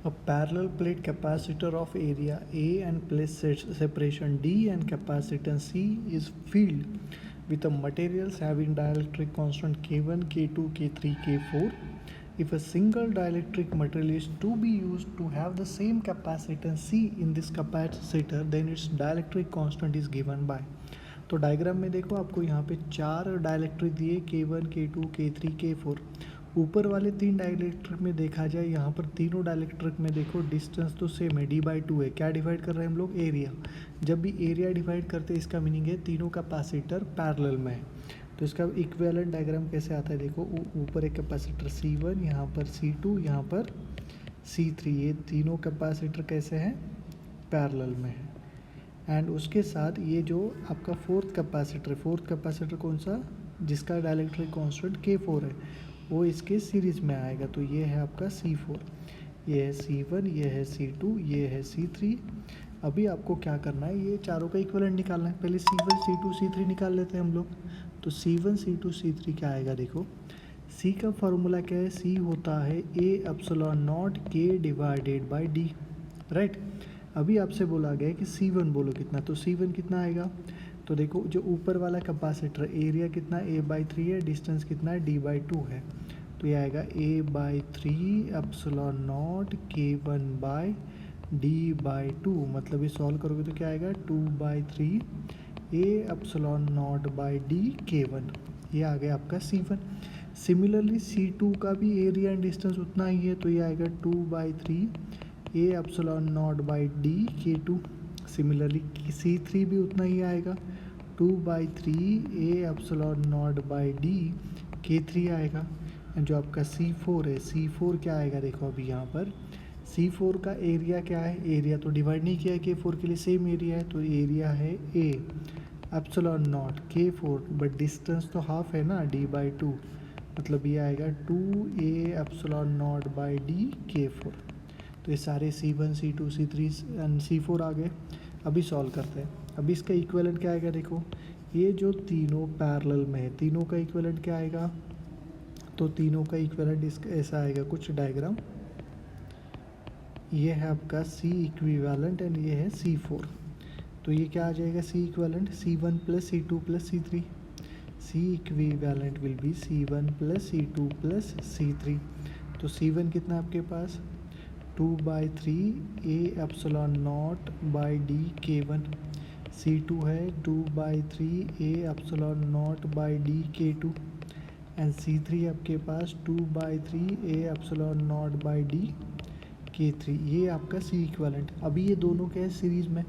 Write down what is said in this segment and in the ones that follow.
A parallel plate capacitor of area A and place separation D and capacitance C is filled with the materials having dielectric constant K1, K2, K3, K4. If a single dielectric material is to be used to have the same capacitance C in this capacitor, then its dielectric constant is given by. तो diagram में देखो आपको यहाँ पे 4 dielectric दिए K1, K2, K3, K4। ऊपर वाले 3 dielectric में देखा जाए, यहाँ पर तीनों डाइलेक्ट्रिक में देखो डिस्टेंस तो सेम है, d/2 है। क्या डिवाइड कर रहे हैं हम लोग? एरिया। जब भी एरिया डिवाइड करते हैं इसका मीनिंग है तीनों कैपेसिटर पैरेलल में है। तो इसका इक्विवेलेंट डायग्राम कैसे आता है देखो, ऊपर एक कैपेसिटर C1, यहाँ पर C2, यहाँ पर C3, ये तीनों कैपेसिटर कैसे हैं? पैरेलल में है। एंड उसके साथ ये जो आपका फोर्थ कैपेसिटर कौन सा? जिसका डाइलेक्ट्रिक कांस्टेंट K4 है, वो इसके सीरीज़ में आएगा। तो ये है आपका C4, ये है C1, ये है C2, ये है C3। अभी आपको क्या करना है, ये चारों का इक्विवेलेंट निकालना है। पहले C1, C2, C3 निकाल लेते हैं हम लोग। तो C1, C2, C3 क्या आएगा देखो, C का फॉर्मूला क्या है? C होता है A/0 K divided by D, right. अभी आपसे बोला गया है कि C1 बोलो कितना, तो C1 कितना आएगा? तो देखो जो ऊपर वाला कैपेसिटर एरिया कितना A/3 है, डिस्टेंस कितना है d/2 है, तो ये आएगा A/3 K1/D/2। मतलब ये सॉल्व करोगे तो क्या आएगा? 2/3 A/0/D K1। ये आ गया आपका C1। सिमिलरली C2 का भी एरिया एंड डिस्टेंस उतना ही है, तो ये आएगा 2/3 A/0/D K2। सिमिलरली C3 भी उतना ही आएगा, 2/3 A/0/D K3 आएगा। एंड जो आपका C4 है, C4 क्या आएगा देखो, अभी यहाँ पर C4 का एरिया क्या है? एरिया तो डिवाइड नहीं किया है K4 के लिए, सेम एरिया है, तो एरिया है A/0 K4, बट डिस्टेंस तो हाफ है ना, d/2, मतलब ये आएगा 2A/0/D K4। तो ये सारे C1, C2, C3 and C4 आ गए। अभी सॉल्व करते हैं। अभी इसका इक्विवेलेंट क्या आएगा देखो, ये जो तीनों पैरेलल में है, तीनों का इक्विवेलेंट क्या आएगा? तो तीनों का इक्विवेलेंट इसका ऐसा आएगा कुछ डायग्राम। ये है आपका C इक्विवेलेंट एंड ये है C4। तो ये क्या आ जाएगा C equivalent? C1 + C2 + C3। C equivalent will be C1 + C2 + C3। तो C1 कितना है आपके पास? 2/3 A/0/D K1। C2 है 2/3 A/0/D K2 एंड C3 आपके पास 2/3 A/0/D K3। ये आपका C इक्विवेलेंट। अभी ये दोनों क्या है? सीरीज़ में,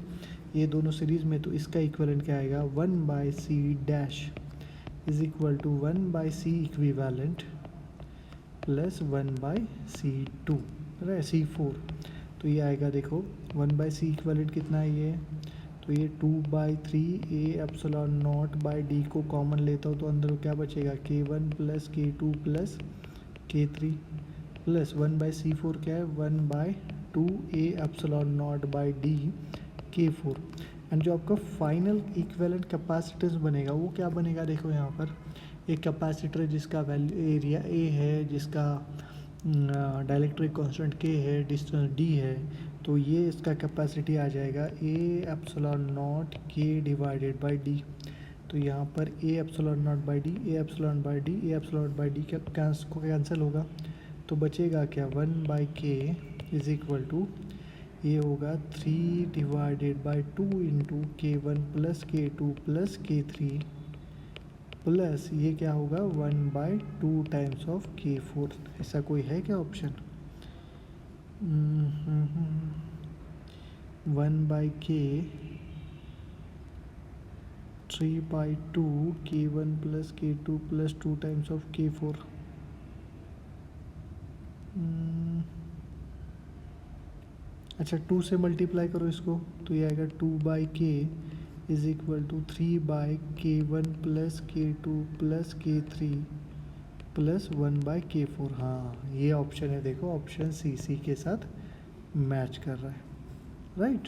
ये दोनों सीरीज़ में, तो इसका इक्विवेलेंट क्या आएगा? 1/C' is equal to 1/C equivalent plus 1/C2, right, C4। तो ये आएगा देखो 1/C इक्विवेलेंट कितना है ये, तो ये 2/3 A/0/D को कॉमन लेता हूँ तो अंदर क्या बचेगा? K1 + K2 + K3 plus 1/C4 क्या है? 1/2 A/0/D K4। एंड जो आपका फाइनल इक्विवेलेंट कैपेसिटेंस बनेगा वो क्या बनेगा देखो, यहाँ पर एक कैपेसिटर जिसका वैल्यू एरिया A है, जिसका डाइलेक्ट्रिक कांस्टेंट K है, डिस्टेंस D है, तो ये इसका कैपेसिटी आ जाएगा A/0 K divided by D। तो यहाँ पर A/0/D का कैंसिल होगा, तो बचेगा क्या? 1/K इज इक्वल टू, ये होगा 3/2 into K1 + K2 + K3 plus ये क्या होगा? 1/2 टाइम्स ऑफ K4। ऐसा कोई है क्या option? 1/K 3/2 K1 + K2 + 2 times of K4। अच्छा 2 से मल्टीप्लाई करो इसको, तो ये आएगा 2/K is equal to 3/K1 + K2 + K3 plus 1/K4। हाँ ये ऑप्शन है देखो, ऑप्शन C के साथ मैच कर रहा है, राइट।